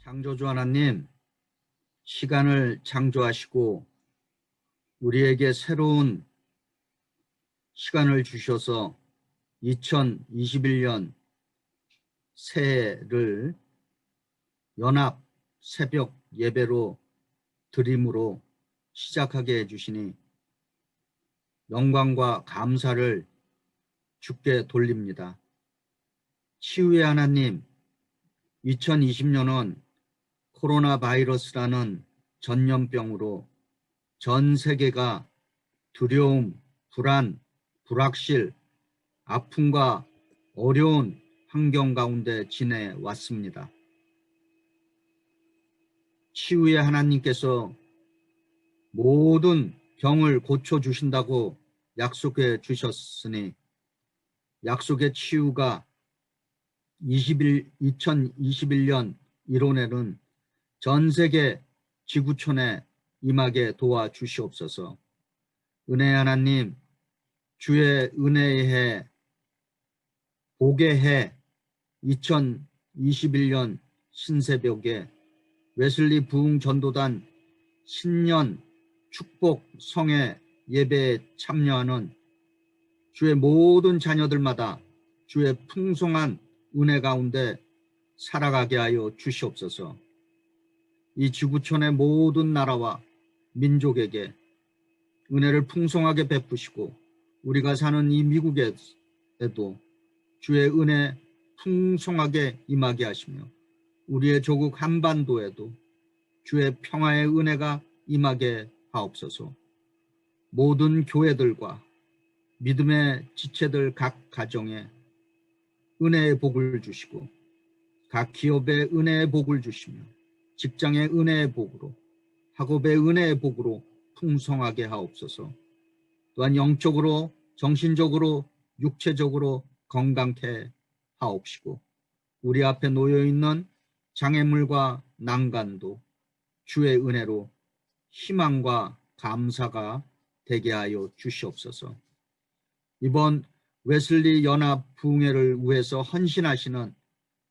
창조주 하나님, 시간을 창조하시고 우리에게 새로운 시간을 주셔서 2021년 새해를 연합 새벽 예배로 드림으로 시작하게 해주시니 영광과 감사를 주께 돌립니다. 치유의 하나님, 2020년은 코로나 바이러스라는 전염병으로 전 세계가 두려움, 불안, 불확실, 아픔과 어려운 환경 가운데 지내왔습니다. 치유의 하나님께서 모든 병을 고쳐주신다고 약속해 주셨으니 약속의 치유가 2021년 1월에는 전 세계 지구촌에 임하게 도와주시옵소서. 은혜의 하나님, 주의 은혜의 해, 복의 해 2021년 신새벽에 웨슬리 부흥 전도단 신년 축복 성회 예배에 참여하는 주의 모든 자녀들마다 주의 풍성한 은혜 가운데 살아가게 하여 주시옵소서. 이 지구촌의 모든 나라와 민족에게 은혜를 풍성하게 베푸시고 우리가 사는 이 미국에도 주의 은혜 풍성하게 임하게 하시며 우리의 조국 한반도에도 주의 평화의 은혜가 임하게 하옵소서. 모든 교회들과 믿음의 지체들 각 가정에 은혜의 복을 주시고 각 기업에 은혜의 복을 주시며 직장의 은혜의 복으로 학업의 은혜의 복으로 풍성하게 하옵소서. 또한 영적으로 정신적으로 육체적으로 건강케 하옵시고 우리 앞에 놓여있는 장애물과 난간도 주의 은혜로 희망과 감사가 되게 하여 주시옵소서. 이번 웨슬리 연합 부흥회를 위해서 헌신하시는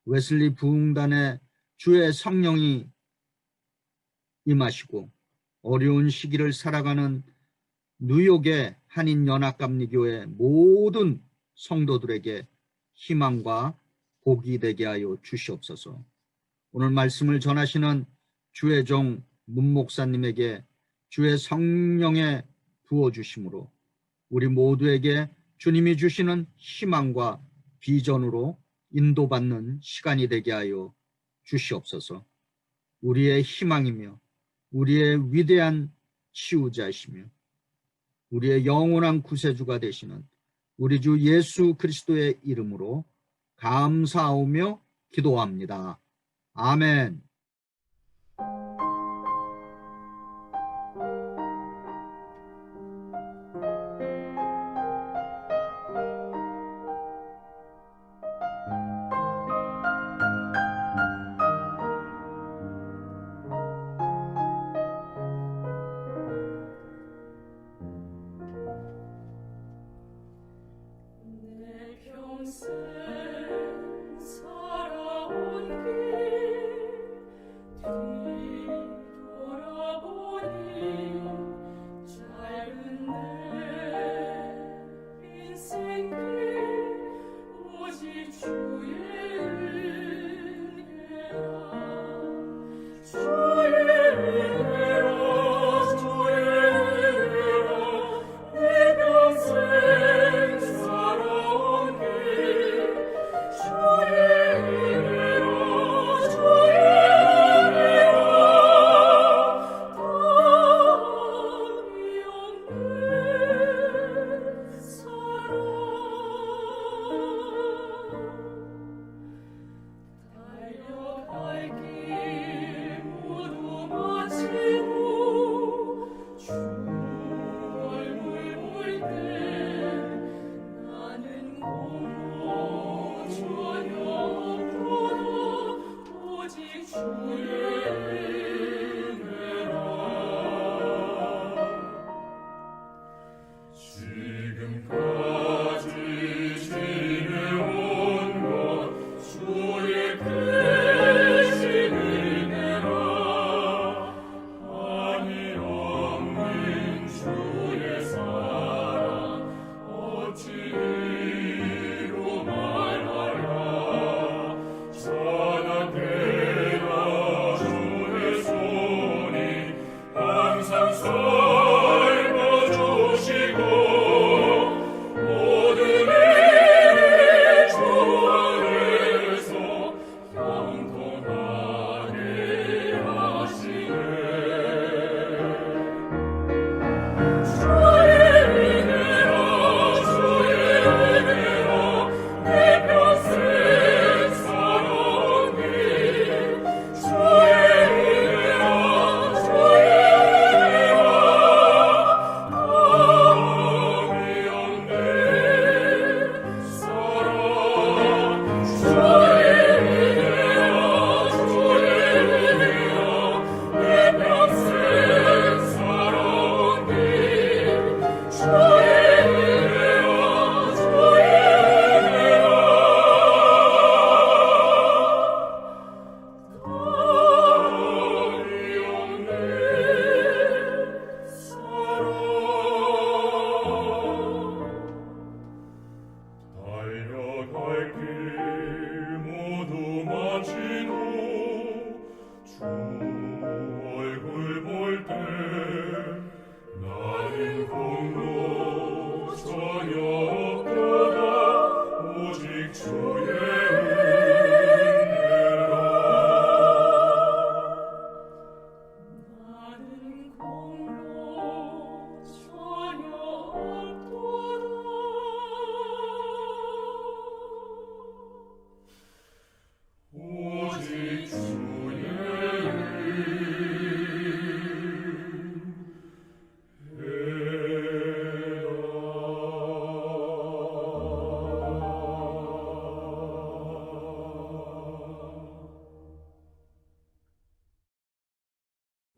웨슬리 부흥단의 주의 성령이 임하시고 어려운 시기를 살아가는 뉴욕의 한인연합감리교회 모든 성도들에게 희망과 복이 되게 하여 주시옵소서. 오늘 말씀을 전하시는 주의 종 문목사님에게 주의 성령의 부어주심으로 우리 모두에게 주님이 주시는 희망과 비전으로 인도받는 시간이 되게 하여 주시옵소서. 우리의 희망이며 우리의 위대한 치유자이시며 우리의 영원한 구세주가 되시는 우리 주 예수 그리스도의 이름으로 감사하오며 기도합니다. 아멘. 평생 살아온 길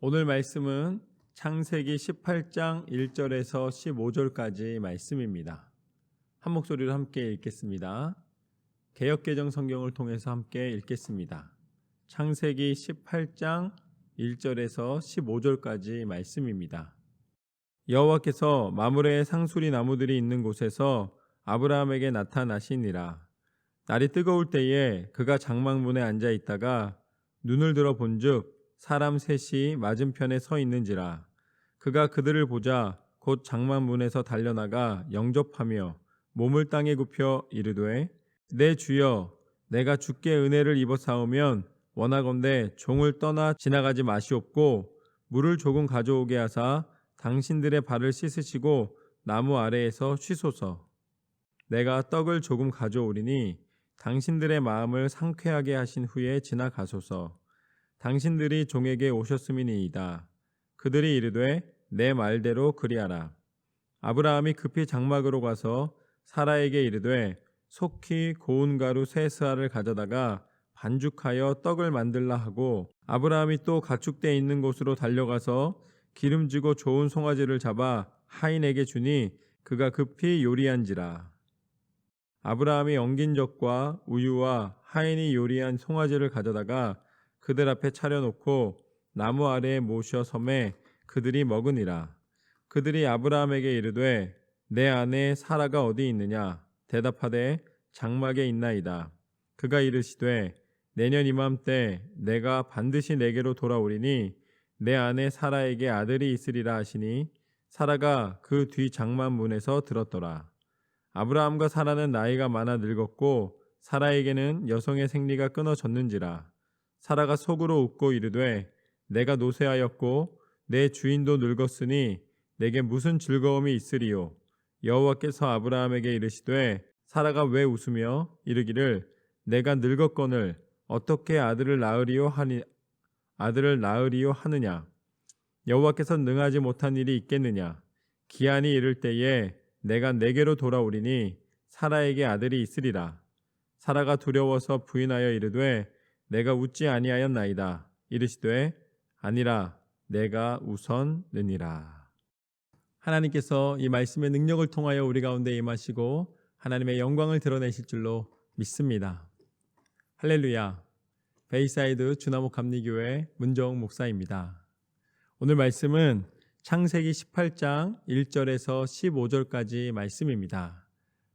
오늘 말씀은 창세기 18장 1절에서 15절까지 말씀입니다. 한 목소리로 함께 읽겠습니다. 개역개정 성경을 통해서 함께 읽겠습니다. 창세기 18장 1절에서 15절까지 말씀입니다. 여호와께서 마므레의 상수리 나무들이 있는 곳에서 아브라함에게 나타나시니라. 날이 뜨거울 때에 그가 장막문에 앉아 있다가 눈을 들어 본즉 사람 셋이 맞은편에 서 있는지라. 그가 그들을 보자 곧 장막문에서 달려나가 영접하며 몸을 땅에 굽혀 이르되 내 주여 내가 주께 은혜를 입어 싸우면 원하건대 종을 떠나 지나가지 마시옵고 물을 조금 가져오게 하사 당신들의 발을 씻으시고 나무 아래에서 쉬소서. 내가 떡을 조금 가져오리니 당신들의 마음을 상쾌하게 하신 후에 지나가소서. 당신들이 종에게 오셨음이니이다. 그들이 이르되 내 말대로 그리하라. 아브라함이 급히 장막으로 가서 사라에게 이르되 속히 고운 가루 세 스아를 가져다가 반죽하여 떡을 만들라 하고 아브라함이 또 가축대 있는 곳으로 달려가서 기름지고 좋은 송아지를 잡아 하인에게 주니 그가 급히 요리한지라. 아브라함이 엉긴 젖과 우유와 하인이 요리한 송아지를 가져다가 그들 앞에 차려놓고 나무 아래에 모셔 섬에 그들이 먹으니라. 그들이 아브라함에게 이르되 내 아내 사라가 어디 있느냐? 대답하되 장막에 있나이다. 그가 이르시되 내년 이맘때 내가 반드시 내게로 돌아오리니 내 아내 사라에게 아들이 있으리라 하시니 사라가 그 뒤 장막 문에서 들었더라. 아브라함과 사라는 나이가 많아 늙었고 사라에게는 여성의 생리가 끊어졌는지라. 사라가 속으로 웃고 이르되 내가 노쇠하였고 내 주인도 늙었으니 내게 무슨 즐거움이 있으리요. 여호와께서 아브라함에게 이르시되 사라가 왜 웃으며 이르기를 내가 늙었거늘 어떻게 아들을 낳으리요 하느냐. 여호와께서 능하지 못한 일이 있겠느냐. 기한이 이를 때에 내가 내게로 돌아오리니 사라에게 아들이 있으리라. 사라가 두려워서 부인하여 이르되 내가 웃지 아니하였나이다. 이르시되 아니라 내가 웃었느니라. 하나님께서 이 말씀의 능력을 통하여 우리 가운데 임하시고 하나님의 영광을 드러내실 줄로 믿습니다. 할렐루야. 베이사이드 주나목 감리교회 문정욱 목사입니다. 오늘 말씀은 창세기 18장 1절에서 15절까지 말씀입니다.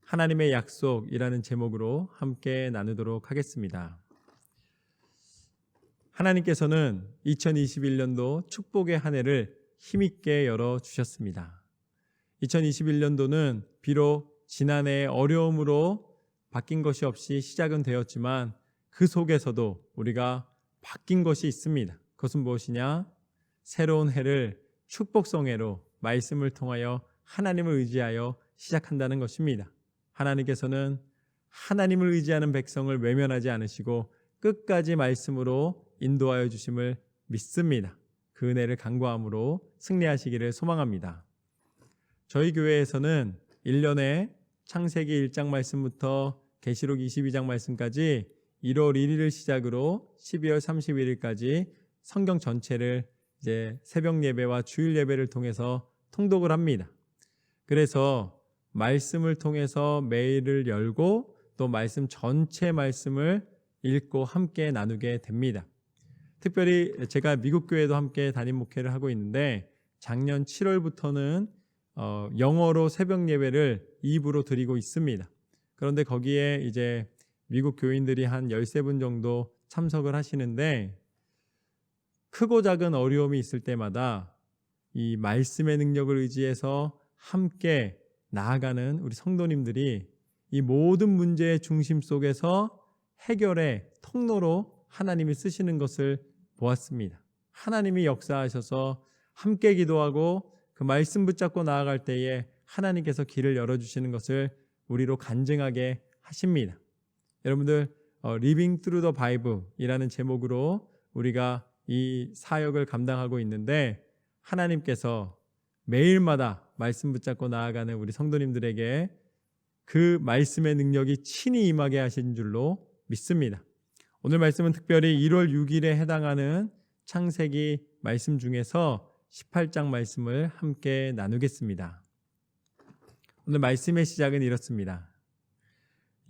하나님의 약속이라는 제목으로 함께 나누도록 하겠습니다. 하나님께서는 2021년도 축복의 한 해를 힘있게 열어주셨습니다. 2021년도는 비록 지난해의 어려움으로 바뀐 것이 없이 시작은 되었지만 그 속에서도 우리가 바뀐 것이 있습니다. 그것은 무엇이냐? 새로운 해를 축복성 해로 말씀을 통하여 하나님을 의지하여 시작한다는 것입니다. 하나님께서는 하나님을 의지하는 백성을 외면하지 않으시고 끝까지 말씀으로 인도하여 주심을 믿습니다. 그 은혜를 간구함으로 승리하시기를 소망합니다. 저희 교회에서는 1년에 창세기 1장 말씀부터 계시록 22장 말씀까지 1월 1일을 시작으로 12월 31일까지 성경 전체를 이제 새벽 예배와 주일 예배를 통해서 통독을 합니다. 그래서 말씀을 통해서 메일을 열고 또 말씀 전체 말씀을 읽고 함께 나누게 됩니다. 특별히 제가 미국 교회도 함께 담임 목회를 하고 있는데 작년 7월부터는 영어로 새벽 예배를 2부로 드리고 있습니다. 그런데 거기에 이제 미국 교인들이 한 13분 정도 참석을 하시는데 크고 작은 어려움이 있을 때마다 이 말씀의 능력을 의지해서 함께 나아가는 우리 성도님들이 이 모든 문제의 중심 속에서 해결의 통로로 하나님이 쓰시는 것을 보았습니다. 하나님이 역사하셔서 함께 기도하고 그 말씀 붙잡고 나아갈 때에 하나님께서 길을 열어주시는 것을 우리로 간증하게 하십니다. 여러분들 Living Through the Bible이라는 제목으로 우리가 이 사역을 감당하고 있는데 하나님께서 매일마다 말씀 붙잡고 나아가는 우리 성도님들에게 그 말씀의 능력이 친히 임하게 하신 줄로 믿습니다. 오늘 말씀은 특별히 1월 6일에 해당하는 창세기 말씀 중에서 18장 말씀을 함께 나누겠습니다. 오늘 말씀의 시작은 이렇습니다.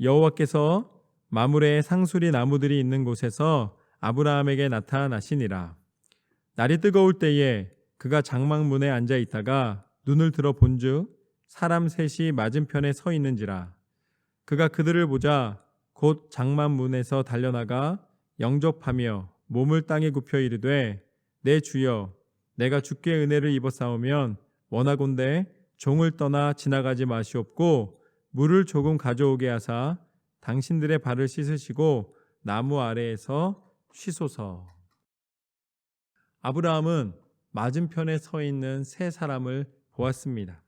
여호와께서 마므레의 상수리 나무들이 있는 곳에서 아브라함에게 나타나시니라. 날이 뜨거울 때에 그가 장막문에 앉아 있다가 눈을 들어 본즉 사람 셋이 맞은편에 서 있는지라. 그가 그들을 보자 곧 장막문에서 달려나가 영접하며 몸을 땅에 굽혀 이르되 내 주여 내가 주께 은혜를 입어 싸우면 원하건대 종을 떠나 지나가지 마시옵고 물을 조금 가져오게 하사 당신들의 발을 씻으시고 나무 아래에서 쉬소서. 아브라함은 맞은편에 서 있는 세 사람을 보았습니다.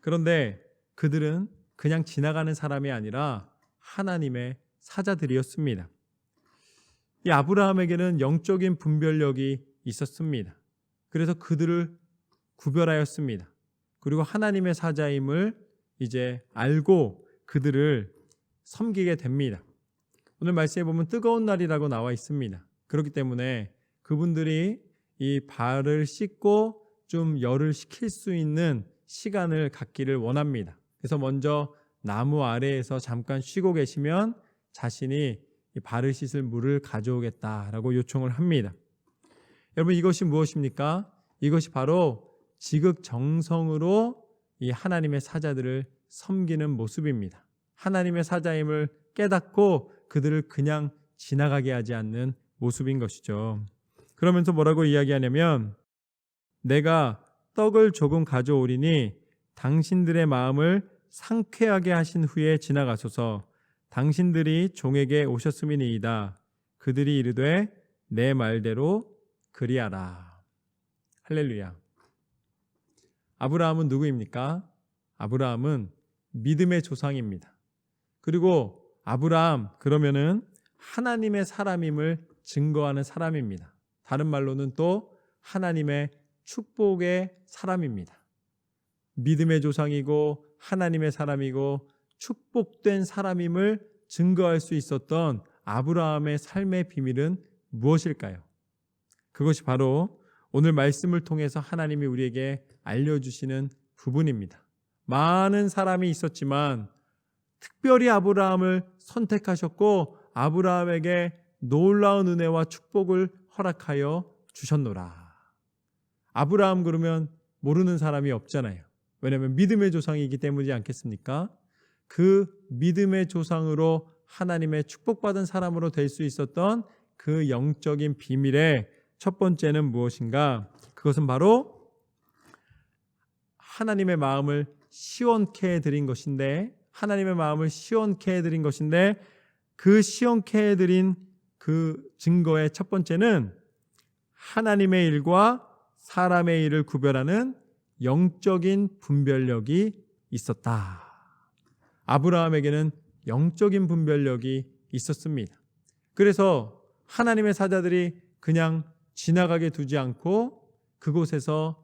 그런데 그들은 그냥 지나가는 사람이 아니라 하나님의 사자들이었습니다. 이 아브라함에게는 영적인 분별력이 있었습니다. 그래서 그들을 구별하였습니다. 그리고 하나님의 사자임을 이제 알고 그들을 섬기게 됩니다. 오늘 말씀에 보면 뜨거운 날이라고 나와 있습니다. 그렇기 때문에 그분들이 이 발을 씻고 좀 열을 식힐 수 있는 시간을 갖기를 원합니다. 그래서 먼저 나무 아래에서 잠깐 쉬고 계시면 자신이 이 발을 씻을 물을 가져오겠다라고 요청을 합니다. 여러분, 이것이 무엇입니까? 이것이 바로 지극정성으로 이 하나님의 사자들을 섬기는 모습입니다. 하나님의 사자임을 깨닫고 그들을 그냥 지나가게 하지 않는 모습인 것이죠. 그러면서 뭐라고 이야기하냐면 내가 떡을 조금 가져오리니 당신들의 마음을 상쾌하게 하신 후에 지나가소서. 당신들이 종에게 오셨음이니이다. 그들이 이르되 내 말대로 그리하라. 할렐루야. 아브라함은 누구입니까? 아브라함은 믿음의 조상입니다. 그리고 아브라함 그러면은 하나님의 사람임을 증거하는 사람입니다. 다른 말로는 또 하나님의 축복의 사람입니다. 믿음의 조상이고 하나님의 사람이고 축복된 사람임을 증거할 수 있었던 아브라함의 삶의 비밀은 무엇일까요? 그것이 바로 오늘 말씀을 통해서 하나님이 우리에게 알려주시는 부분입니다. 많은 사람이 있었지만 특별히 아브라함을 선택하셨고 아브라함에게 놀라운 은혜와 축복을 허락하여 주셨노라. 아브라함 그러면 모르는 사람이 없잖아요. 왜냐하면 믿음의 조상이기 때문이지 않겠습니까? 그 믿음의 조상으로 하나님의 축복받은 사람으로 될 수 있었던 그 영적인 비밀의 첫 번째는 무엇인가? 그것은 바로 하나님의 마음을 시원케 해드린 것인데 그 시원케 해드린 그 증거의 첫 번째는 하나님의 일과 사람의 일을 구별하는 영적인 분별력이 있었다. 아브라함에게는 영적인 분별력이 있었습니다. 그래서 하나님의 사자들이 그냥 지나가게 두지 않고 그곳에서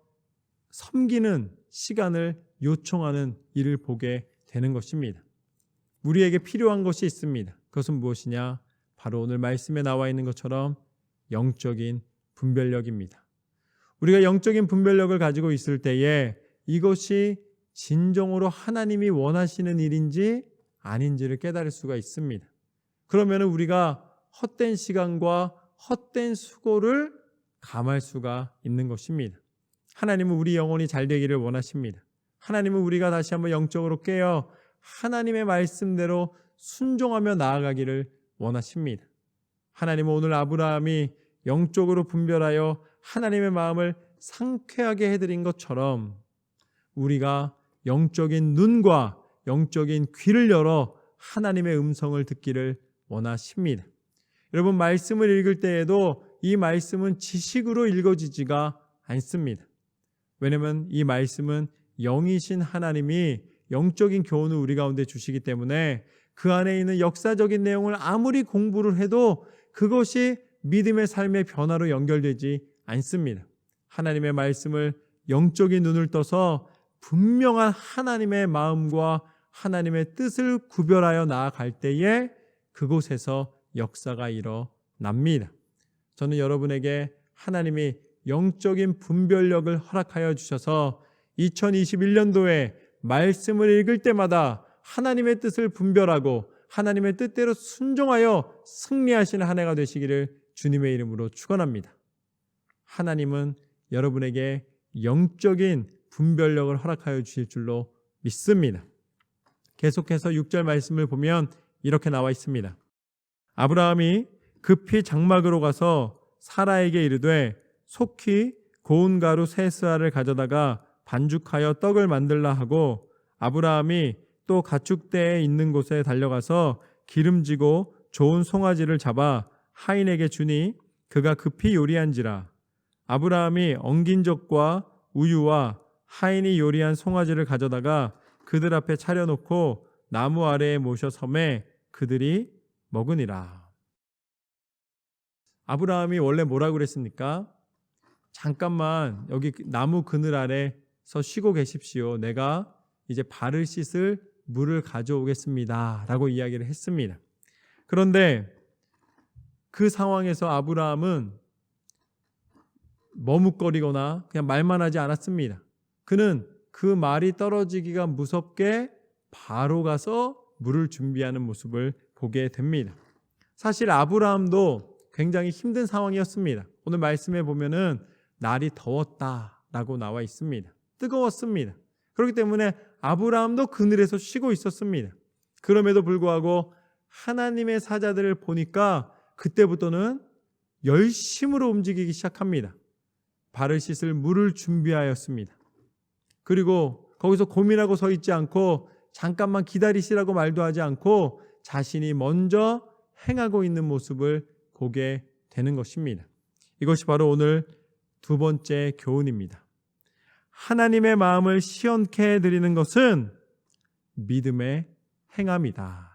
섬기는 시간을 요청하는 일을 보게 되는 것입니다. 우리에게 필요한 것이 있습니다. 그것은 무엇이냐? 바로 오늘 말씀에 나와 있는 것처럼 영적인 분별력입니다. 우리가 영적인 분별력을 가지고 있을 때에 이것이 진정으로 하나님이 원하시는 일인지 아닌지를 깨달을 수가 있습니다. 그러면 우리가 헛된 시간과 헛된 수고를 감할 수가 있는 것입니다. 하나님은 우리 영혼이 잘 되기를 원하십니다. 하나님은 우리가 다시 한번 영적으로 깨어 하나님의 말씀대로 순종하며 나아가기를 원하십니다. 하나님은 오늘 아브라함이 영적으로 분별하여 하나님의 마음을 상쾌하게 해드린 것처럼 우리가 영적인 눈과 영적인 귀를 열어 하나님의 음성을 듣기를 원하십니다. 여러분, 말씀을 읽을 때에도 이 말씀은 지식으로 읽어지지가 않습니다. 왜냐하면 이 말씀은 영이신 하나님이 영적인 교훈을 우리 가운데 주시기 때문에 그 안에 있는 역사적인 내용을 아무리 공부를 해도 그것이 믿음의 삶의 변화로 연결되지 않습니다. 하나님의 말씀을 영적인 눈을 떠서 분명한 하나님의 마음과 하나님의 뜻을 구별하여 나아갈 때에 그곳에서 역사가 일어납니다. 저는 여러분에게 하나님이 영적인 분별력을 허락하여 주셔서 2021년도에 말씀을 읽을 때마다 하나님의 뜻을 분별하고 하나님의 뜻대로 순종하여 승리하시는 한 해가 되시기를 주님의 이름으로 축원합니다. 하나님은 여러분에게 영적인 분별력을 허락하여 주실 줄로 믿습니다. 계속해서 6절 말씀을 보면 이렇게 나와 있습니다. 아브라함이 급히 장막으로 가서 사라에게 이르되 속히 고운 가루 세 스아를 가져다가 반죽하여 떡을 만들라 하고 아브라함이 또 가축대에 있는 곳에 달려가서 기름지고 좋은 송아지를 잡아 하인에게 주니 그가 급히 요리한지라. 아브라함이 엉긴 젖과 우유와 하인이 요리한 송아지를 가져다가 그들 앞에 차려놓고 나무 아래에 모셔 섬에 그들이 먹으니라. 아브라함이 원래 뭐라고 그랬습니까? 잠깐만 여기 나무 그늘 아래서 쉬고 계십시오. 내가 이제 발을 씻을 물을 가져오겠습니다 라고 이야기를 했습니다. 그런데 그 상황에서 아브라함은 머뭇거리거나 그냥 말만 하지 않았습니다. 그는 그 말이 떨어지기가 무섭게 바로 가서 물을 준비하는 모습을 보게 됩니다. 사실 아브라함도 굉장히 힘든 상황이었습니다. 오늘 말씀에 보면은 날이 더웠다라고 나와 있습니다. 뜨거웠습니다. 그렇기 때문에 아브라함도 그늘에서 쉬고 있었습니다. 그럼에도 불구하고 하나님의 사자들을 보니까 그때부터는 열심으로 움직이기 시작합니다. 발을 씻을 물을 준비하였습니다. 그리고 거기서 고민하고 서 있지 않고 잠깐만 기다리시라고 말도 하지 않고 자신이 먼저 행하고 있는 모습을 보게 되는 것입니다. 이것이 바로 오늘 두 번째 교훈입니다. 하나님의 마음을 시원케 해드리는 것은 믿음의 행함이다.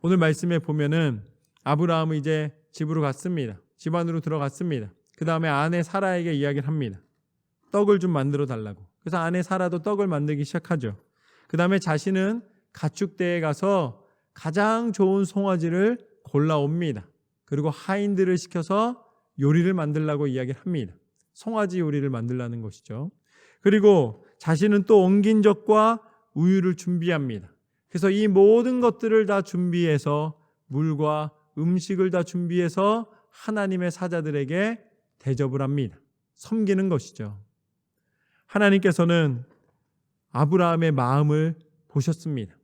오늘 말씀에 보면은 아브라함은 이제 집으로 갔습니다. 집 안으로 들어갔습니다. 그 다음에 아내 사라에게 이야기를 합니다. 떡을 좀 만들어 달라고. 그래서 아내 사라도 떡을 만들기 시작하죠. 그 다음에 자신은 가축대에 가서 가장 좋은 송아지를 골라옵니다. 그리고 하인들을 시켜서 요리를 만들라고 이야기를 합니다. 송아지 요리를 만들라는 것이죠. 그리고 자신은 또 엉긴 젖과 우유를 준비합니다. 그래서 이 모든 것들을 다 준비해서 물과 음식을 다 준비해서 하나님의 사자들에게 대접을 합니다. 섬기는 것이죠. 하나님께서는 아브라함의 마음을 보셨습니다.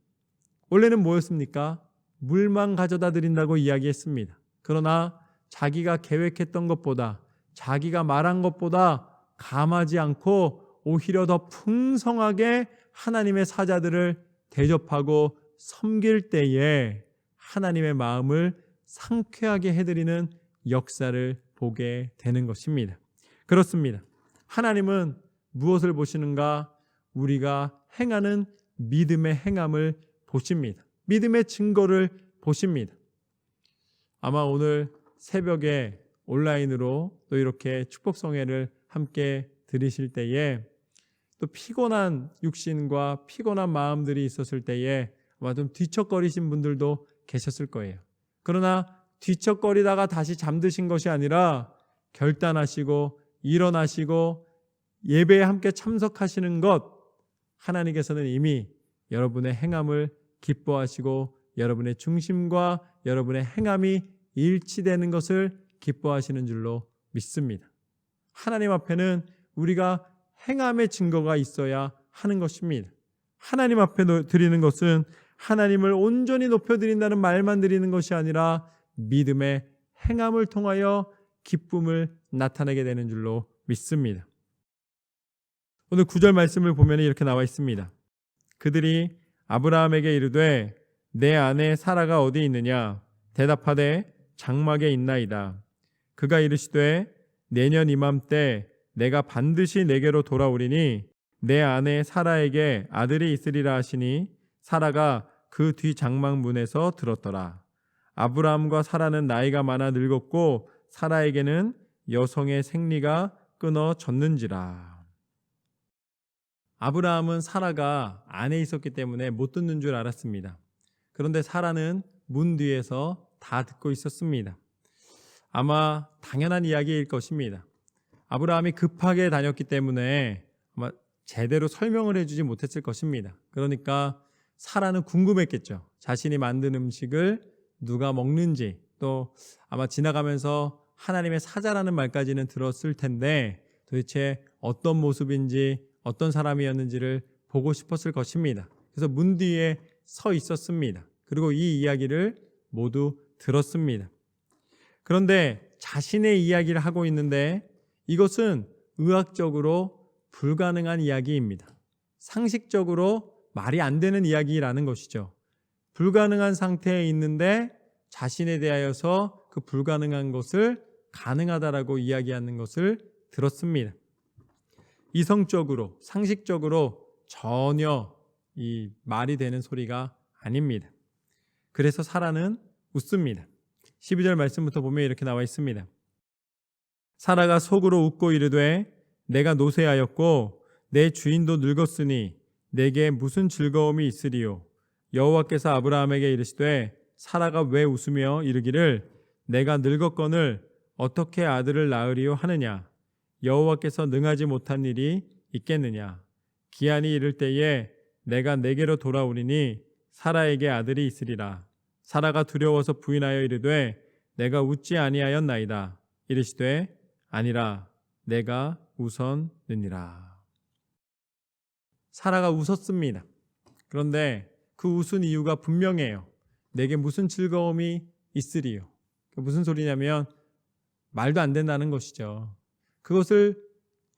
원래는 뭐였습니까? 물만 가져다 드린다고 이야기했습니다. 그러나 자기가 계획했던 것보다 자기가 말한 것보다 감하지 않고 오히려 더 풍성하게 하나님의 사자들을 대접하고 섬길 때에 하나님의 마음을 상쾌하게 해드리는 역사를 보게 되는 것입니다. 그렇습니다. 하나님은 무엇을 보시는가? 우리가 행하는 믿음의 행함을 보십니다. 믿음의 증거를 보십니다. 아마 오늘 새벽에 온라인으로 또 이렇게 축복성회를 함께 들으실 때에 또 피곤한 육신과 피곤한 마음들이 있었을 때에 아마 좀 뒤척거리신 분들도 계셨을 거예요. 그러나 뒤척거리다가 다시 잠드신 것이 아니라 결단하시고 일어나시고 예배에 함께 참석하시는 것, 하나님께서는 이미 여러분의 행함을 기뻐하시고 여러분의 중심과 여러분의 행함이 일치되는 것을 기뻐하시는 줄로 믿습니다. 하나님 앞에는 우리가 행함의 증거가 있어야 하는 것입니다. 하나님 앞에 드리는 것은 하나님을 온전히 높여드린다는 말만 드리는 것이 아니라 믿음의 행함을 통하여 기쁨을 나타내게 되는 줄로 믿습니다. 오늘 9절 말씀을 보면 이렇게 나와 있습니다. 그들이 아브라함에게 이르되 내 아내 사라가 어디 있느냐? 대답하되 장막에 있나이다. 그가 이르시되 내년 이맘때 내가 반드시 내게로 돌아오리니 내 아내 사라에게 아들이 있으리라 하시니 사라가 그 뒤 장막 문에서 들었더라. 아브라함과 사라는 나이가 많아 늙었고 사라에게는 여성의 생리가 끊어졌는지라. 아브라함은 사라가 안에 있었기 때문에 못 듣는 줄 알았습니다. 그런데 사라는 문 뒤에서 다 듣고 있었습니다. 아마 당연한 이야기일 것입니다. 아브라함이 급하게 다녔기 때문에 아마 제대로 설명을 해주지 못했을 것입니다. 그러니까 사라는 궁금했겠죠. 자신이 만든 음식을 누가 먹는지, 또 아마 지나가면서 하나님의 사자라는 말까지는 들었을 텐데 도대체 어떤 모습인지 어떤 사람이었는지를 보고 싶었을 것입니다. 그래서 문 뒤에 서 있었습니다. 그리고 이 이야기를 모두 들었습니다. 그런데 자신의 이야기를 하고 있는데 이것은 의학적으로 불가능한 이야기입니다. 상식적으로 말이 안 되는 이야기라는 것이죠. 불가능한 상태에 있는데 자신에 대하여서 그 불가능한 것을 가능하다라고 이야기하는 것을 들었습니다. 이성적으로, 상식적으로 전혀 이 말이 되는 소리가 아닙니다. 그래서 사라는 웃습니다. 12절 말씀부터 보면 이렇게 나와 있습니다. 사라가 속으로 웃고 이르되 내가 노쇠하였고 내 주인도 늙었으니 내게 무슨 즐거움이 있으리요. 여호와께서 아브라함에게 이르시되 사라가 왜 웃으며 이르기를 내가 늙었거늘 어떻게 아들을 낳으리요 하느냐. 여호와께서 능하지 못한 일이 있겠느냐. 기한이 이를 때에 내가 내게로 돌아오리니 사라에게 아들이 있으리라. 사라가 두려워서 부인하여 이르되 내가 웃지 아니하였나이다. 이르시되 아니라 내가 웃었느니라. 사라가 웃었습니다. 그런데 그 웃은 이유가 분명해요. 내게 무슨 즐거움이 있으리요. 무슨 소리냐면 말도 안 된다는 것이죠. 그것을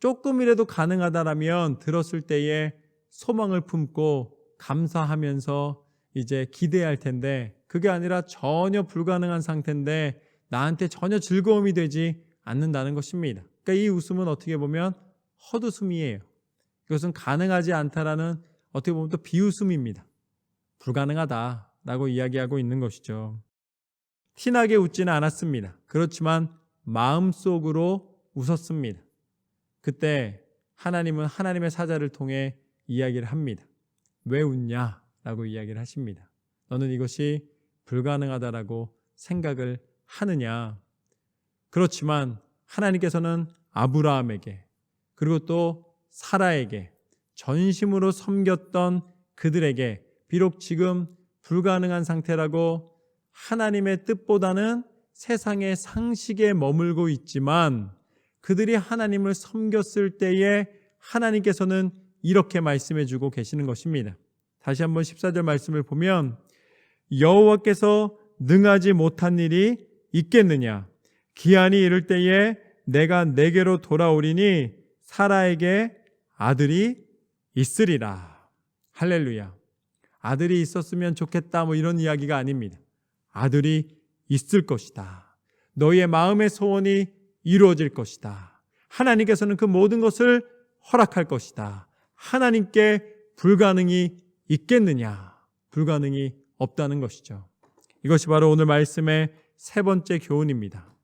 조금이라도 가능하다라면 들었을 때에 소망을 품고 감사하면서 이제 기대할 텐데 그게 아니라 전혀 불가능한 상태인데 나한테 전혀 즐거움이 되지 않는다는 것입니다. 그러니까 이 웃음은 어떻게 보면 헛웃음이에요. 이것은 가능하지 않다라는 어떻게 보면 또 비웃음입니다. 불가능하다라고 이야기하고 있는 것이죠. 티나게 웃지는 않았습니다. 그렇지만 마음속으로 웃었습니다. 그때 하나님은 하나님의 사자를 통해 이야기를 합니다. 왜 웃냐라고 이야기를 하십니다. 너는 이것이 불가능하다라고 생각을 하느냐. 그렇지만 하나님께서는 아브라함에게 그리고 또 사라에게 전심으로 섬겼던 그들에게 비록 지금 불가능한 상태라고 하나님의 뜻보다는 세상의 상식에 머물고 있지만 그들이 하나님을 섬겼을 때에 하나님께서는 이렇게 말씀해 주고 계시는 것입니다. 다시 한번 14절 말씀을 보면 여호와께서 능하지 못한 일이 있겠느냐. 기한이 이를 때에 내가 내게로 돌아오리니 사라에게 아들이 있으리라. 할렐루야. 아들이 있었으면 좋겠다 뭐 이런 이야기가 아닙니다. 아들이 있을 것이다. 너희의 마음의 소원이 이루어질 것이다. 하나님께서는 그 모든 것을 허락할 것이다. 하나님께 불가능이 있겠느냐? 불가능이 없다는 것이죠. 이것이 바로 오늘 말씀의 세 번째 교훈입니다.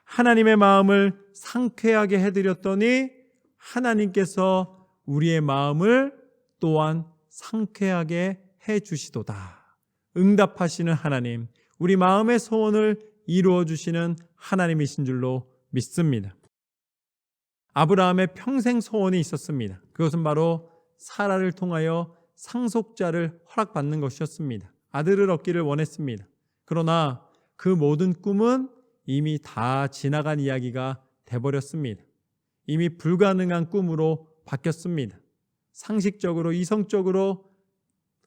하나님의 마음을 상쾌하게 해드렸더니 하나님께서 우리의 마음을 또한 상쾌하게 해주시도다. 응답하시는 하나님, 우리 마음의 소원을 이루어 주시는 하나님이신 줄로 믿습니다. 아브라함의 평생 소원이 있었습니다. 그것은 바로 사라를 통하여 상속자를 허락받는 것이었습니다. 아들을 얻기를 원했습니다. 그러나 그 모든 꿈은 이미 다 지나간 이야기가 돼버렸습니다. 이미 불가능한 꿈으로 바뀌었습니다. 상식적으로 이성적으로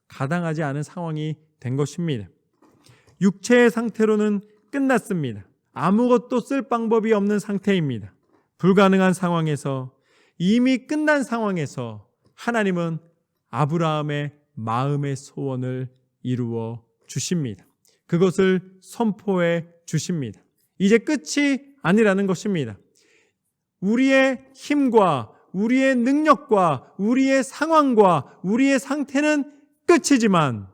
가당하지 않은 상황이 된 것입니다. 육체의 상태로는 끝났습니다. 아무것도 쓸 방법이 없는 상태입니다. 불가능한 상황에서 이미 끝난 상황에서 하나님은 아브라함의 마음의 소원을 이루어 주십니다. 그것을 선포해 주십니다. 이제 끝이 아니라는 것입니다. 우리의 힘과 우리의 능력과 우리의 상황과 우리의 상태는 끝이지만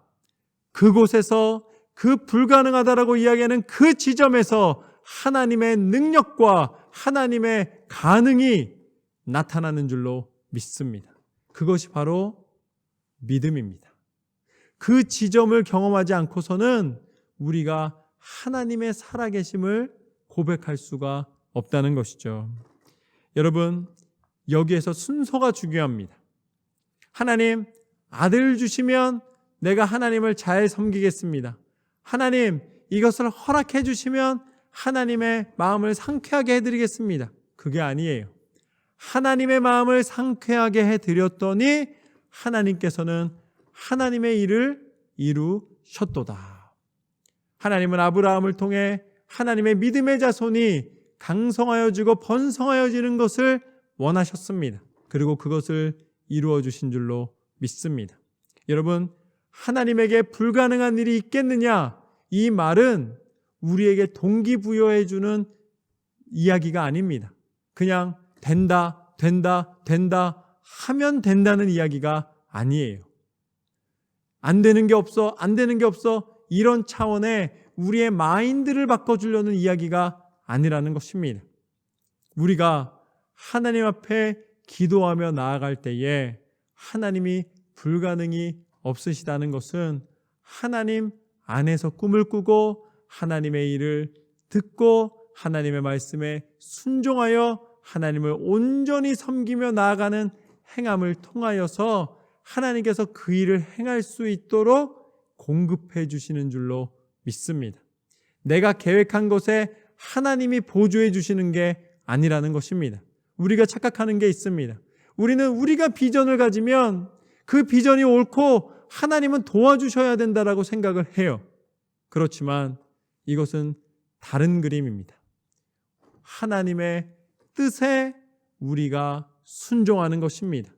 그곳에서 그 불가능하다라고 이야기하는 그 지점에서 하나님의 능력과 하나님의 가능이 나타나는 줄로 믿습니다. 그것이 바로 믿음입니다. 그 지점을 경험하지 않고서는 우리가 하나님의 살아계심을 고백할 수가 없다는 것이죠. 여러분, 여기에서 순서가 중요합니다. 하나님, 아들을 주시면 내가 하나님을 잘 섬기겠습니다. 하나님, 이것을 허락해 주시면 하나님의 마음을 상쾌하게 해드리겠습니다. 그게 아니에요. 하나님의 마음을 상쾌하게 해드렸더니 하나님께서는 하나님의 일을 이루셨도다. 하나님은 아브라함을 통해 하나님의 믿음의 자손이 강성하여지고 번성하여지는 것을 원하셨습니다. 그리고 그것을 이루어 주신 줄로 믿습니다. 여러분, 하나님에게 불가능한 일이 있겠느냐? 이 말은 우리에게 동기부여해 주는 이야기가 아닙니다. 그냥 된다, 된다, 된다 하면 된다는 이야기가 아니에요. 안 되는 게 없어, 안 되는 게 없어, 이런 차원의 우리의 마인드를 바꿔주려는 이야기가 아니라는 것입니다. 우리가 하나님 앞에 기도하며 나아갈 때에 하나님이 불가능이 없으시다는 것은 하나님 안에서 꿈을 꾸고 하나님의 일을 듣고 하나님의 말씀에 순종하여 하나님을 온전히 섬기며 나아가는 행함을 통하여서 하나님께서 그 일을 행할 수 있도록 공급해 주시는 줄로 믿습니다. 내가 계획한 것에 하나님이 보조해 주시는 게 아니라는 것입니다. 우리가 착각하는 게 있습니다. 우리는 우리가 비전을 가지면 그 비전이 옳고 하나님은 도와주셔야 된다라고 생각을 해요. 그렇지만 이것은 다른 그림입니다. 하나님의 뜻에 우리가 순종하는 것입니다.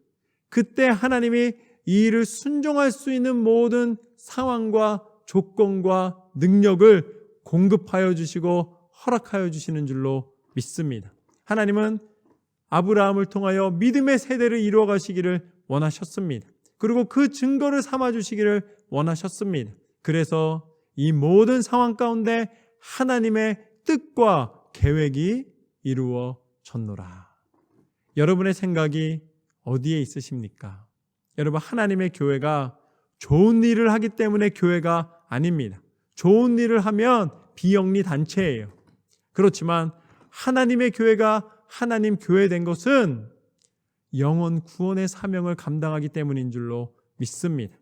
그때 하나님이 이 일을 순종할 수 있는 모든 상황과 조건과 능력을 공급하여 주시고 허락하여 주시는 줄로 믿습니다. 하나님은 아브라함을 통하여 믿음의 세대를 이루어 가시기를 원하셨습니다. 그리고 그 증거를 삼아 주시기를 원하셨습니다. 그래서 이 모든 상황 가운데 하나님의 뜻과 계획이 이루어졌노라. 여러분의 생각이 어디에 있으십니까? 여러분, 하나님의 교회가 좋은 일을 하기 때문에 교회가 아닙니다. 좋은 일을 하면 비영리 단체예요. 그렇지만 하나님의 교회가 하나님 교회 된 것은 영혼 구원의 사명을 감당하기 때문인 줄로 믿습니다.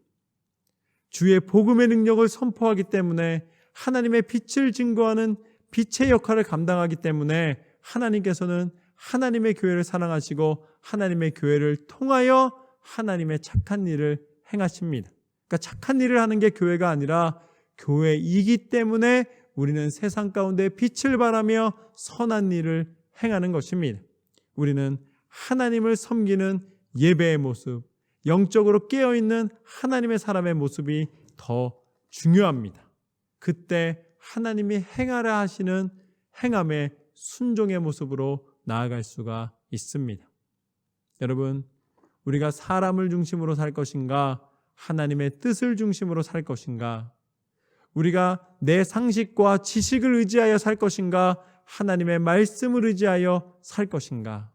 주의 복음의 능력을 선포하기 때문에 하나님의 빛을 증거하는 빛의 역할을 감당하기 때문에 하나님께서는 하나님의 교회를 사랑하시고 하나님의 교회를 통하여 하나님의 착한 일을 행하십니다. 그러니까 착한 일을 하는 게 교회가 아니라 교회이기 때문에 우리는 세상 가운데 빛을 발하며 선한 일을 행하는 것입니다. 우리는 하나님을 섬기는 예배의 모습, 영적으로 깨어있는 하나님의 사람의 모습이 더 중요합니다. 그때 하나님이 행하라 하시는 행함의 순종의 모습으로 나아갈 수가 있습니다. 여러분, 우리가 사람을 중심으로 살 것인가, 하나님의 뜻을 중심으로 살 것인가, 우리가 내 상식과 지식을 의지하여 살 것인가, 하나님의 말씀을 의지하여 살 것인가,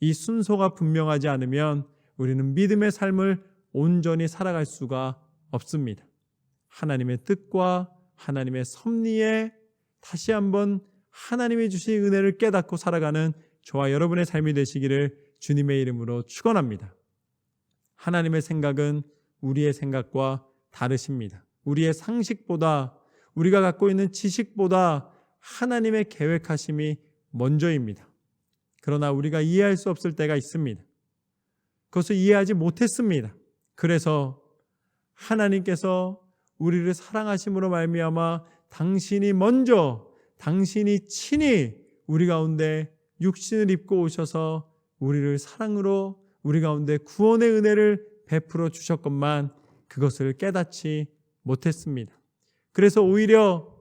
이 순서가 분명하지 않으면 우리는 믿음의 삶을 온전히 살아갈 수가 없습니다. 하나님의 뜻과 하나님의 섭리에 다시 한번 하나님이 주신 은혜를 깨닫고 살아가는 저와 여러분의 삶이 되시기를 주님의 이름으로 축원합니다. 하나님의 생각은 우리의 생각과 다르십니다. 우리의 상식보다, 우리가 갖고 있는 지식보다 하나님의 계획하심이 먼저입니다. 그러나 우리가 이해할 수 없을 때가 있습니다. 그것을 이해하지 못했습니다. 그래서 하나님께서 우리를 사랑하심으로 말미암아 당신이 먼저, 당신이 친히 우리 가운데 육신을 입고 오셔서 우리를 사랑으로 우리 가운데 구원의 은혜를 베풀어 주셨건만 그것을 깨닫지 못했습니다. 그래서 오히려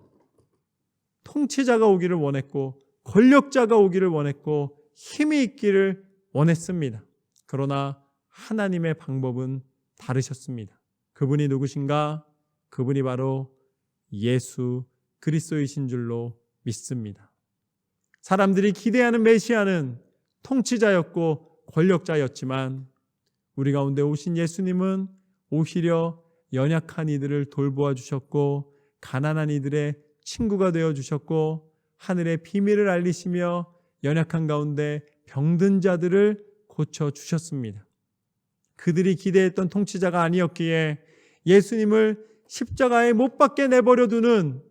통치자가 오기를 원했고 권력자가 오기를 원했고 힘이 있기를 원했습니다. 그러나 하나님의 방법은 다르셨습니다. 그분이 누구신가? 그분이 바로 예수 그리스도이신 줄로 믿습니다. 사람들이 기대하는 메시아는 통치자였고 권력자였지만 우리 가운데 오신 예수님은 오히려 연약한 이들을 돌보아 주셨고 가난한 이들의 친구가 되어 주셨고 하늘의 비밀을 알리시며 연약한 가운데 병든 자들을 고쳐주셨습니다. 그들이 기대했던 통치자가 아니었기에 예수님을 십자가에 못 박게 내버려 두는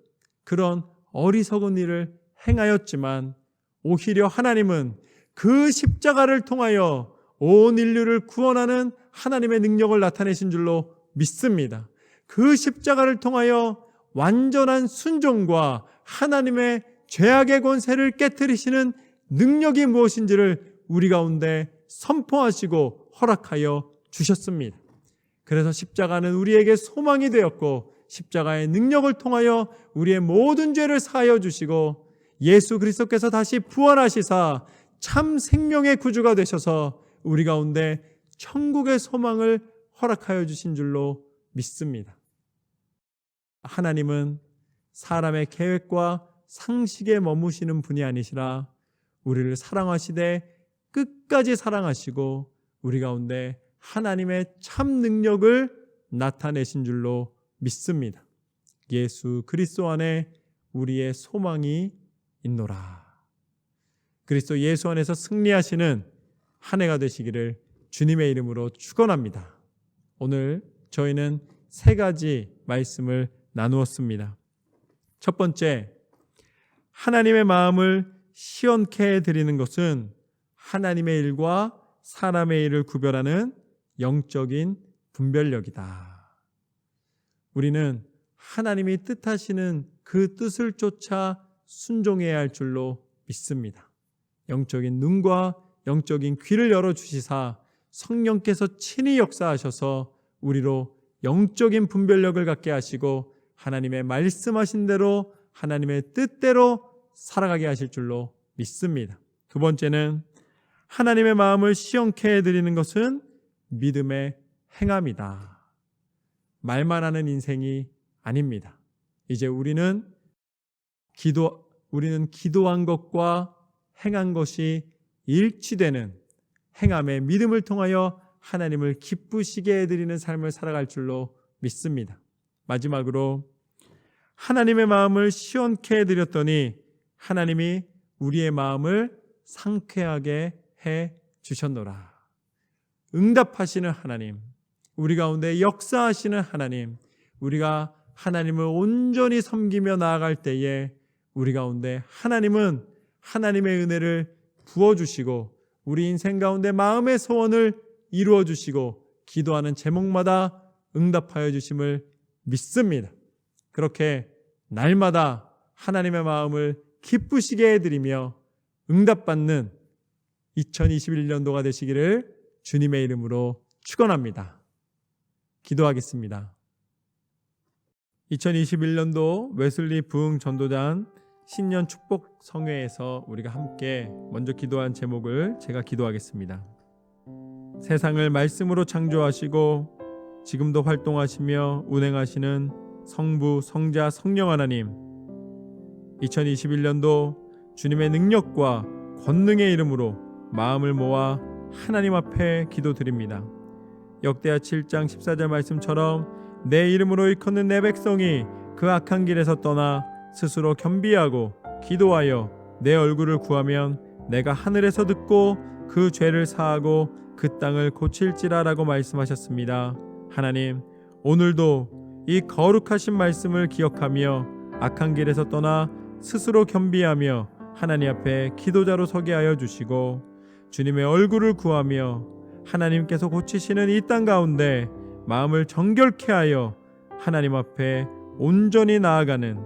그런 어리석은 일을 행하였지만 오히려 하나님은 그 십자가를 통하여 온 인류를 구원하는 하나님의 능력을 나타내신 줄로 믿습니다. 그 십자가를 통하여 완전한 순종과 하나님의 죄악의 권세를 깨트리시는 능력이 무엇인지를 우리 가운데 선포하시고 허락하여 주셨습니다. 그래서 십자가는 우리에게 소망이 되었고 십자가의 능력을 통하여 우리의 모든 죄를 사하여 주시고 예수 그리스도께서 다시 부활하시사 참 생명의 구주가 되셔서 우리 가운데 천국의 소망을 허락하여 주신 줄로 믿습니다. 하나님은 사람의 계획과 상식에 머무시는 분이 아니시라 우리를 사랑하시되 끝까지 사랑하시고 우리 가운데 하나님의 참 능력을 나타내신 줄로 믿습니다. 예수 그리스도 안에 우리의 소망이 있노라. 그리스도 예수 안에서 승리하시는 한 해가 되시기를 주님의 이름으로 축원합니다. 오늘 저희는 세 가지 말씀을 나누었습니다. 첫 번째, 하나님의 마음을 시원케 해드리는 것은 하나님의 일과 사람의 일을 구별하는 영적인 분별력이다. 우리는 하나님이 뜻하시는 그 뜻을 쫓아 순종해야 할 줄로 믿습니다. 영적인 눈과 영적인 귀를 열어주시사 성령께서 친히 역사하셔서 우리로 영적인 분별력을 갖게 하시고 하나님의 말씀하신 대로 하나님의 뜻대로 살아가게 하실 줄로 믿습니다. 두 번째는 하나님의 마음을 시원케 해드리는 것은 믿음의 행함이다. 말만 하는 인생이 아닙니다. 이제 우리는 기도한 것과 행한 것이 일치되는 행함의 믿음을 통하여 하나님을 기쁘시게 해드리는 삶을 살아갈 줄로 믿습니다. 마지막으로 하나님의 마음을 시원케 해드렸더니 하나님이 우리의 마음을 상쾌하게 해 주셨노라. 응답하시는 하나님, 우리 가운데 역사하시는 하나님, 우리가 하나님을 온전히 섬기며 나아갈 때에 우리 가운데 하나님은 하나님의 은혜를 부어주시고 우리 인생 가운데 마음의 소원을 이루어주시고 기도하는 제목마다 응답하여 주심을 믿습니다. 그렇게 날마다 하나님의 마음을 기쁘시게 해드리며 응답받는 2021년도가 되시기를 주님의 이름으로 축원합니다. 기도하겠습니다. 2021년도 웨슬리 부흥 전도단 신년 축복 성회에서 우리가 함께 먼저 기도한 제목을 제가 기도하겠습니다. 세상을 말씀으로 창조하시고 지금도 활동하시며 운행하시는 성부, 성자, 성령 하나님, 2021년도 주님의 능력과 권능의 이름으로 마음을 모아 하나님 앞에 기도드립니다. 역대하 7장 14절 말씀처럼 내 이름으로 일컫는 내 백성이 그 악한 길에서 떠나 스스로 겸비하고 기도하여 내 얼굴을 구하면 내가 하늘에서 듣고 그 죄를 사하고 그 땅을 고칠지라라고 말씀하셨습니다. 하나님, 오늘도 이 거룩하신 말씀을 기억하며 악한 길에서 떠나 스스로 겸비하며 하나님 앞에 기도자로 서게 하여 주시고 주님의 얼굴을 구하며 하나님께서 고치시는 이 땅 가운데 마음을 정결케 하여 하나님 앞에 온전히 나아가는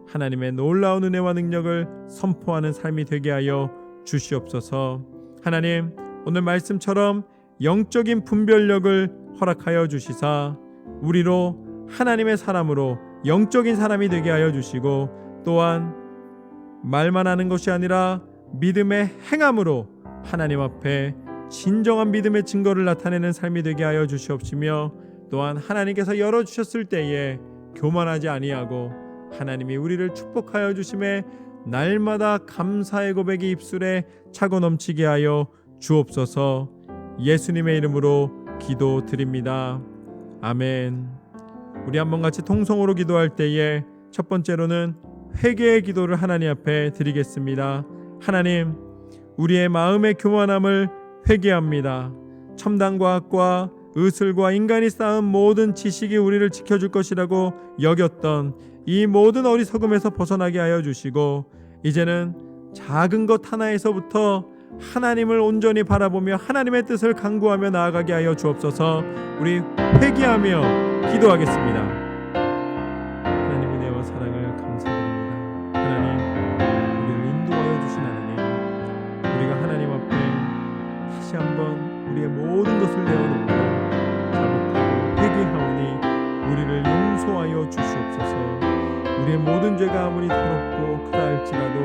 하나님의 놀라운 은혜와 능력을 선포하는 삶이 되게 하여 주시옵소서. 하나님, 오늘 말씀처럼 영적인 분별력을 허락하여 주시사 우리로 하나님의 사람으로 영적인 사람이 되게 하여 주시고 또한 말만 하는 것이 아니라 믿음의 행함으로 하나님 앞에 진정한 믿음의 증거를 나타내는 삶이 되게 하여 주시옵시며 또한 하나님께서 열어주셨을 때에 교만하지 아니하고 하나님이 우리를 축복하여 주심에 날마다 감사의 고백이 입술에 차고 넘치게 하여 주옵소서. 예수님의 이름으로 기도드립니다. 아멘. 우리 한번 같이 통성으로 기도할 때에 첫 번째로는 회개의 기도를 하나님 앞에 드리겠습니다. 하나님, 우리의 마음의 교만함을 회개합니다. 첨단 과학과 의술과 인간이 쌓은 모든 지식이 우리를 지켜줄 것이라고 여겼던 이 모든 어리석음에서 벗어나게 하여 주시고, 이제는 작은 것 하나에서부터 하나님을 온전히 바라보며 하나님의 뜻을 간구하며 나아가게 하여 주옵소서. 우리 회개하며 기도하겠습니다. 하나님 은혜와 사랑을 감사드립니다. 하나님, 우리를 인도하여 주신 하나님, 우리가 하나님 앞에 다시 한번 우리의 모든 것을 내어놓고 자복하고 회개하오니 우리를 용서하여 주시옵소서. 우리의 모든 죄가 아무리 더럽고 크다 할지라도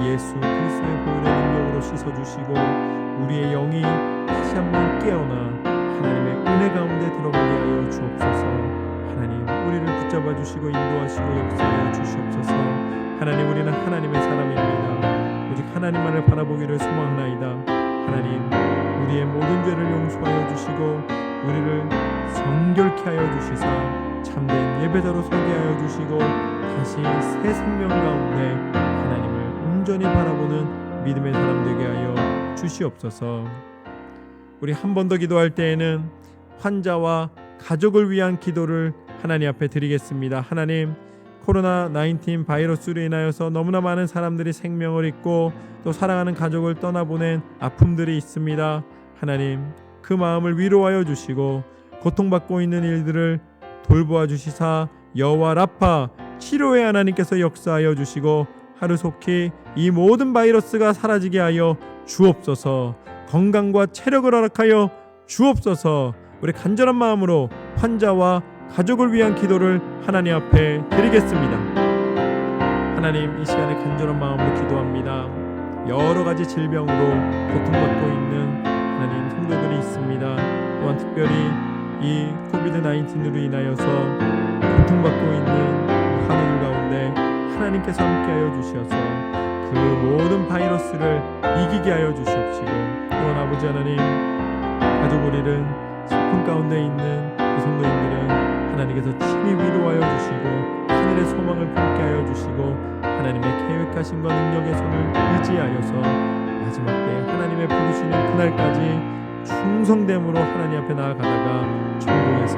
예수 그리스도의 보혈의 능력으로 씻어주시고 우리의 영이 다시 한번 깨어나 하나님의 은혜 가운데 들어가게 하여 주옵소서. 하나님, 우리를 붙잡아 주시고 인도하시고 역사하여 주시옵소서. 하나님, 우리는 하나님의 사람입니다. 오직 하나님만을 바라보기를 소망하나이다. 하나님, 우리의 모든 죄를 용서하여 주시고 우리를 정결케 하여 주시사 참된 예배자로 서게 하여 주시고 다시 새 생명 가운데 하나님을 온전히 바라보는 믿음의 사람 되게 하여 주시옵소서. 우리 한 번 더 기도할 때에는 환자와 가족을 위한 기도를 하나님 앞에 드리겠습니다. 하나님, 코로나19 바이러스로 인하여서 너무나 많은 사람들이 생명을 잃고 또 사랑하는 가족을 떠나보낸 아픔들이 있습니다. 하나님, 그 마음을 위로하여 주시고 고통받고 있는 일들을 돌보아 주시사 여호와 라파 치료의 하나님께서 역사하여 주시고 하루속히 이 모든 바이러스가 사라지게 하여 주옵소서. 건강과 체력을 허락하여 주옵소서. 우리 간절한 마음으로 환자와 가족을 위한 기도를 하나님 앞에 드리겠습니다. 하나님, 이 시간에 간절한 마음으로 기도합니다. 여러 가지 질병으로 고통받고 있는 하나님 성도들이 있습니다. 또한 특별히 이 코비드-19으로 인하여서 고통받고 있는 환우들 가운데 하나님께서 함께하여 주셔서 그 모든 바이러스를 이기게 하여 주시옵시고, 또한 아버지 하나님, 가족을 잃은 슬픔 가운데 있는 그 성도님들은 하나님께서 친히 위로하여 주시고 하늘의 소망을 품게 하여 주시고 하나님의 계획하심과 능력의 손을 의지하여서 마지막 때 하나님의 부르시는 그날까지 충성됨으로 하나님 앞에 나아가다가 천국에서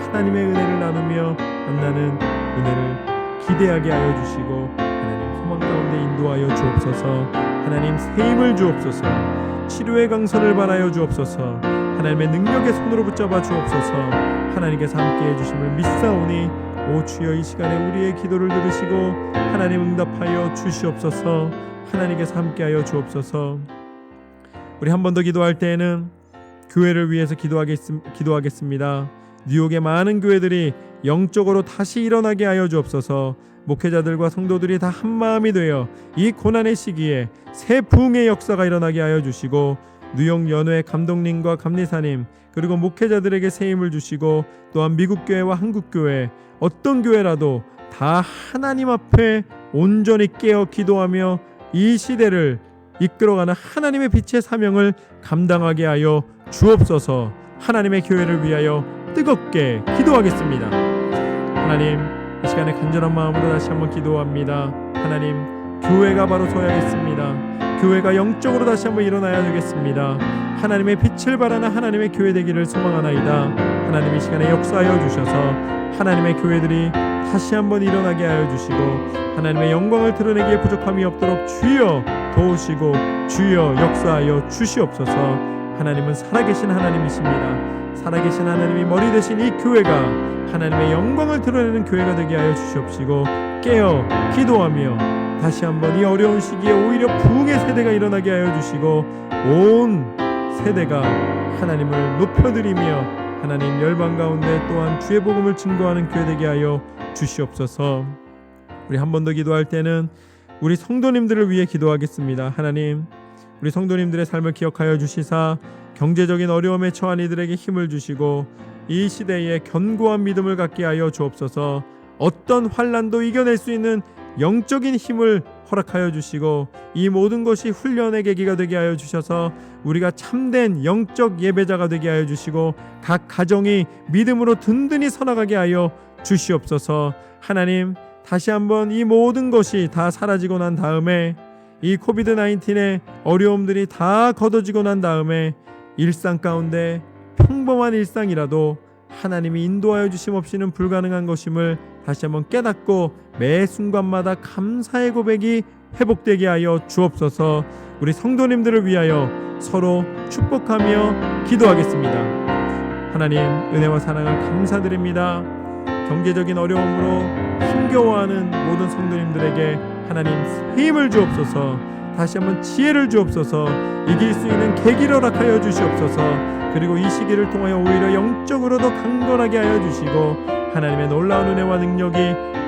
하나님의 은혜를 나누며 만나는 은혜를 기대하게 하여 주시고 하나님 소망 가운데 인도하여 주옵소서. 하나님 새 힘을 주옵소서. 치료의 강선을 발하여 주옵소서. 하나님의 능력의 손으로 붙잡아 주옵소서. 하나님께서 함께해 주심을 믿사오니 오 주여, 이 시간에 우리의 기도를 들으시고 하나님 응답하여 주시옵소서. 하나님께서 함께하여 주옵소서. 우리 한 번 더 기도할 때에는 교회를 위해서 기도하겠습니다. 뉴욕의 많은 교회들이 영적으로 다시 일어나게 하여 주옵소서. 목회자들과 성도들이 다 한마음이 되어 이 고난의 시기에 새 부흥의 역사가 일어나게 하여 주시고 뉴욕 연회 감독님과 감리사님 그리고 목회자들에게 새 힘을 주시고 또한 미국 교회와 한국 교회 어떤 교회라도 다 하나님 앞에 온전히 깨어 기도하며 이 시대를 이끌어가는 하나님의 빛의 사명을 감당하게 하여 주옵소서. 하나님의 교회를 위하여 뜨겁게 기도하겠습니다. 하나님, 이 시간에 간절한 마음으로 다시 한번 기도합니다. 하나님, 교회가 바로 서야겠습니다. 교회가 영적으로 다시 한번 일어나야 되겠습니다. 하나님의 빛을 발하는 하나님의 교회 되기를 소망하나이다. 하나님, 이 시간에 역사하여 주셔서 하나님의 교회들이 다시 한번 일어나게 하여 주시고 하나님의 영광을 드러내기에 부족함이 없도록 주여 도우시고 주여 역사하여 주시옵소서. 하나님은 살아계신 하나님이십니다. 살아계신 하나님이 머리 되신 이 교회가 하나님의 영광을 드러내는 교회가 되게 하여 주시옵시고 깨어 기도하며 다시 한번 이 어려운 시기에 오히려 부흥의 세대가 일어나게 하여 주시고 온 세대가 하나님을 높여드리며 하나님 열방 가운데 또한 주의 복음을 증거하는 교회 되게 하여 주시옵소서. 우리 한 번 더 기도할 때는 우리 성도님들을 위해 기도하겠습니다. 하나님, 우리 성도님들의 삶을 기억하여 주시사 경제적인 어려움에 처한 이들에게 힘을 주시고 이 시대에 견고한 믿음을 갖게 하여 주옵소서. 어떤 환난도 이겨낼 수 있는 영적인 힘을 허락하여 주시고 이 모든 것이 훈련의 계기가 되게 하여 주셔서 우리가 참된 영적 예배자가 되게 하여 주시고 각 가정이 믿음으로 든든히 서나가게 하여 주시옵소서. 하나님, 다시 한번 이 모든 것이 다 사라지고 난 다음에 이 코비드-19의 어려움들이 다 걷어지고 난 다음에 일상 가운데 평범한 일상이라도 하나님이 인도하여 주심 없이는 불가능한 것임을 다시 한번 깨닫고 매 순간마다 감사의 고백이 회복되게 하여 주옵소서. 우리 성도님들을 위하여 서로 축복하며 기도하겠습니다. 하나님, 은혜와 사랑을 감사드립니다. 경제적인 어려움으로 힘겨워하는 모든 성도님들에게 하나님 힘을 주옵소서. 다시 한번 지혜를 주옵소서. 이길 수 있는 계기를 허락하여 주시옵소서. 그리고 이 시기를 통하여 오히려 영적으로 더 강건하게 하여 주시고 하나님의 놀라운 은혜와 능력이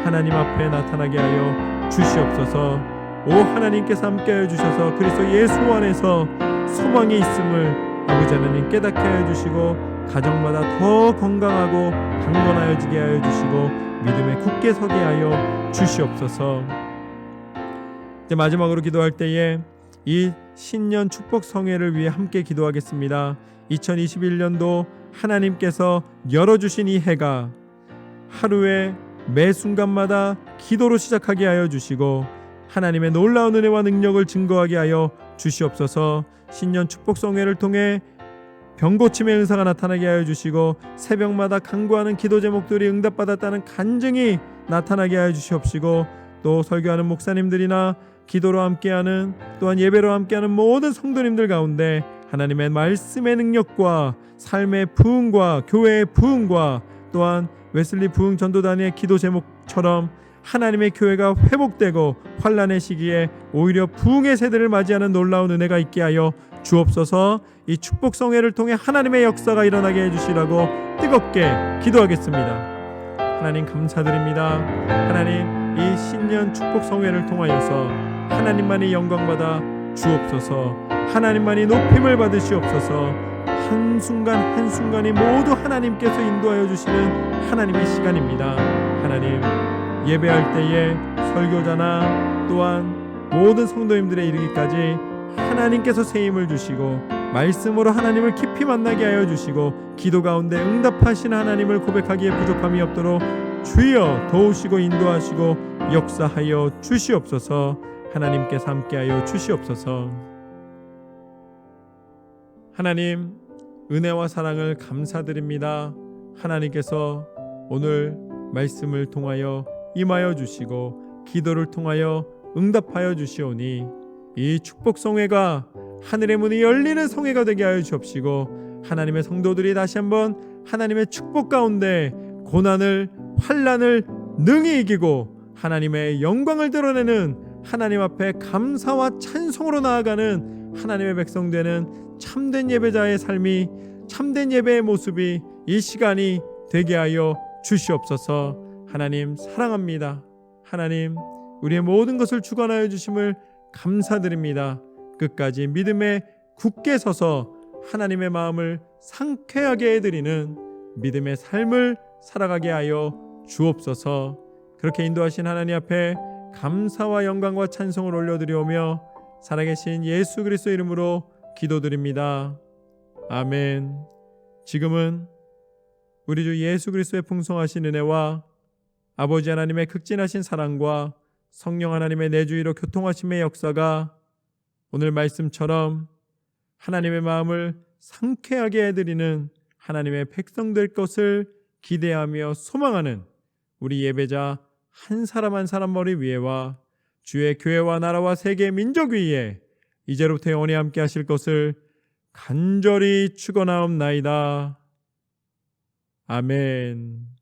하나님 앞에 나타나게 하여 주시옵소서. 오 하나님께서 함께하여 주셔서 그리스도 예수 안에서 소망이 있음을 아버지 하나님 깨닫게 하여 주시고 가정마다 더 건강하고 강건하여지게 하여 주시고 믿음에 굳게 서게 하여 주시옵소서. 이제 마지막으로 기도할 때에 이 신년 축복 성회를 위해 함께 기도하겠습니다. 2021년도 하나님께서 열어주신 이 해가 하루에 매 순간마다 기도로 시작하게 하여 주시고 하나님의 놀라운 은혜와 능력을 증거하게 하여 주시옵소서. 신년 축복 성회를 통해 병고침의 은사가 나타나게 하여 주시고 새벽마다 간구하는 기도 제목들이 응답받았다는 간증이 나타나게 하여 주시옵시고 또 설교하는 목사님들이나 기도로 함께하는 또한 예배로 함께하는 모든 성도님들 가운데 하나님의 말씀의 능력과 삶의 부흥과 교회의 부흥과 또한 웨슬리 부흥 전도단의 기도 제목처럼 하나님의 교회가 회복되고 환난의 시기에 오히려 부흥의 세대를 맞이하는 놀라운 은혜가 있게 하여 주옵소서. 이 축복 성회를 통해 하나님의 역사가 일어나게 해주시라고 뜨겁게 기도하겠습니다. 하나님 감사드립니다. 하나님 이 신년 축복 성회를 통하여서 하나님만이 영광받아 주옵소서. 하나님만이 높임을 받으시옵소서. 한순간 한순간이 모두 하나님께서 인도하여 주시는 하나님의 시간입니다. 하나님 예배할 때에 설교자나 또한 모든 성도님들의 이르기까지 하나님께서 새 힘을 주시고 말씀으로 하나님을 깊이 만나게 하여 주시고 기도 가운데 응답하신 하나님을 고백하기에 부족함이 없도록 주여 도우시고 인도하시고 역사하여 주시옵소서. 하나님께서 함께하여 주시옵소서. 하나님 은혜와 사랑을 감사드립니다. 하나님께서 오늘 말씀을 통하여 임하여 주시고 기도를 통하여 응답하여 주시오니 이 축복 성회가 하늘의 문이 열리는 성회가 되게 하여 주옵시고 하나님의 성도들이 다시 한번 하나님의 축복 가운데 고난을 환난을 능히 이기고 하나님의 영광을 드러내는 하나님 앞에 감사와 찬송으로 나아가는 하나님의 백성 되는 참된 예배자의 삶이 참된 예배의 모습이 이 시간이 되게 하여 주시옵소서. 하나님 사랑합니다. 하나님 우리의 모든 것을 주관하여 주심을 감사드립니다. 끝까지 믿음에 굳게 서서 하나님의 마음을 상쾌하게 해드리는 믿음의 삶을 살아가게 하여 주옵소서. 그렇게 인도하신 하나님 앞에 감사와 영광과 찬송을 올려드리오며 살아계신 예수 그리스도 이름으로 기도드립니다. 아멘. 지금은 우리 주 예수 그리스도의 풍성하신 은혜와 아버지 하나님의 극진하신 사랑과 성령 하나님의 내주의로 교통하심의 역사가 오늘 말씀처럼 하나님의 마음을 상쾌하게 해드리는 하나님의 백성 될 것을 기대하며 소망하는 우리 예배자 한 사람 한 사람 머리 위에와 주의 교회와 나라와 세계 민족 위에 이제로부터 영원히 함께 하실 것을 간절히 축원하옵나이다. 아멘.